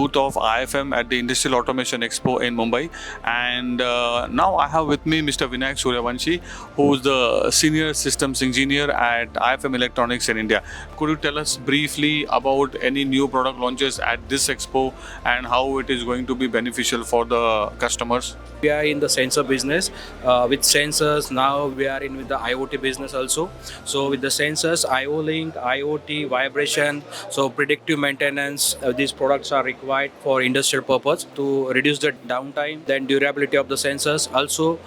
booth of IFM at the Industrial Automation Expo in Mumbai, and now I have with me Mr. Vinayak Suryawanshi, who is the Senior Systems Engineer at IFM Electronics in India. Could you tell us briefly about any new product launches at this expo and how it is going to be beneficial for the customers? We are in the sensor business. With sensors, now we are in with the IoT business also. So with the sensors, IO-Link, IoT, vibration, so predictive maintenance, these products are required for industrial purpose to reduce the downtime, then durability of the sensors. Also,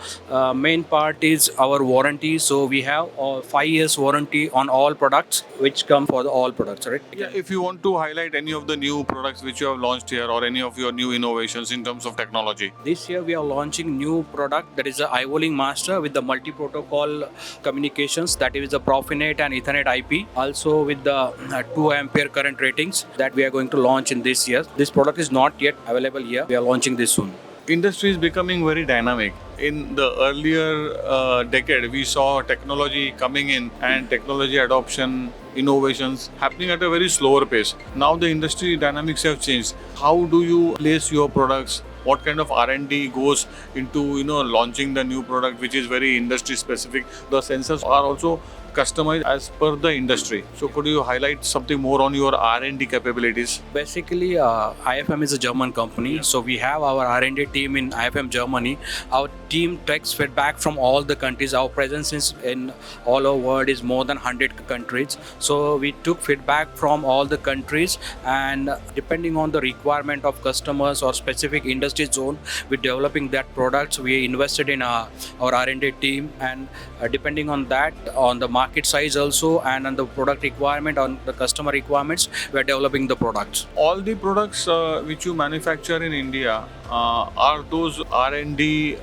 main part is our warranty. So we have 5 years warranty on all products, which come for all products, right? Yeah, if you want to highlight any of the new products which you have launched here or any of your new innovations in terms of technology. This year we are launching new product, that is the 𝗦𝗲𝗁 Master with the multi-protocol communications, that is the PROFINET and EtherNet IP, also with the 2 ampere current ratings that we are going to launch in this year. This product is not yet available here. We are launching this soon. Industry is becoming very dynamic. In the earlier decade, we saw technology coming in and technology adoption, innovations happening at a very slower pace. Now the industry dynamics have changed. How do you place your products? What kind of R&D goes into launching the new product, which is very industry specific? The sensors are also customized as per the industry. So could you highlight something more on your R&D capabilities? Basically, IFM is a German company. So we have our R&D team in IFM Germany. Our team takes feedback from all the countries. Our presence is in all over world is more than 100 countries. So we took feedback from all the countries, and depending on the requirement of customers or specific industry zone, we're developing that products. We invested in our R&D team, and depending on that, on the market size also, and on the product requirement, on the customer requirements, we are developing the products. All the products which you manufacture in India, are those R&D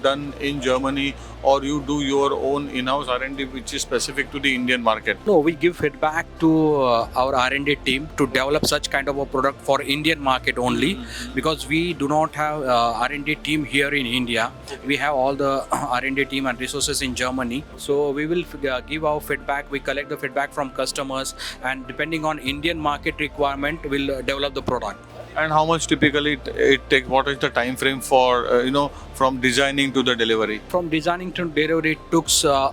done in Germany, or you do your own in-house R&D which is specific to the Indian market? No, we give feedback to our R&D team to develop such kind of a product for Indian market only, because we do not have R&D team here in India. We have all the R&D team and resources in Germany. So we will give our feedback. We collect the feedback from customers, and depending on Indian market requirement, we'll develop the product. And how much typically it takes? What is the time frame for from designing to the delivery? From designing to delivery, it took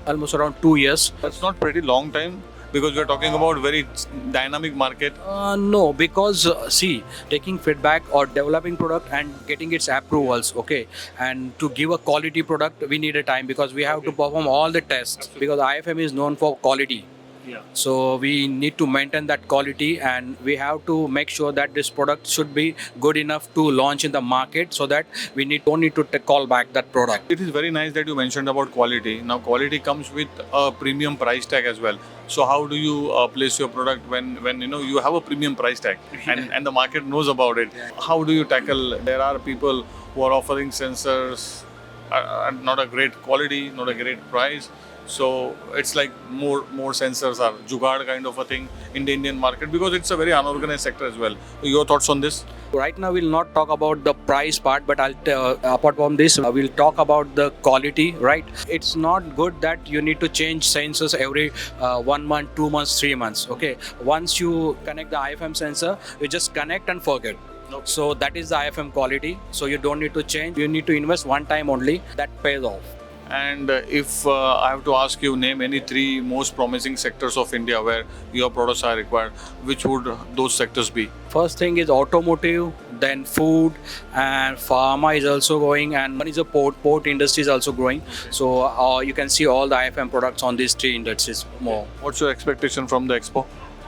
almost around 2 years. That's not pretty long time, because we are talking about very dynamic market. No, because see, taking feedback or developing product and getting its approvals, okay, and to give a quality product, we need a time, because we have to perform all the tests. Because IFM is known for quality. Yeah. So we need to maintain that quality, and we have to make sure that this product should be good enough to launch in the market, so that we don't need to call back that product. It is very nice that you mentioned about quality. Now quality comes with a premium price tag as well. So how do you place your product when you have a premium price tag and the market knows about it? Yeah. How do you tackle? There are people who are offering sensors at not a great quality, not a great price. So it's like more sensors are jugaad kind of a thing in the Indian market, because it's a very unorganized sector as well. Your thoughts on this? Right now we'll not talk about the price part, but apart from this, we'll talk about the quality, right? It's not good that you need to change sensors every 1 month, 2 months, 3 months, okay? Once you connect the IFM sensor, you just connect and forget. Okay. So that is the IFM quality. So you don't need to change. You need to invest one time only. That pays off. And if I have to ask you, name any 3 most promising sectors of India where your products are required, which would those sectors be? First thing is automotive, then food, and pharma is also going, and one is a port industry is also growing. Okay. So you can see all the IFM products on these 3 industries more. What's your expectation from the expo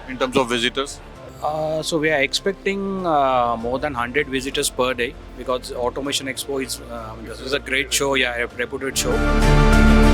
in terms of visitors? So we are expecting more than 100 visitors per day, because Automation Expo is a great show, yeah, a reputed show.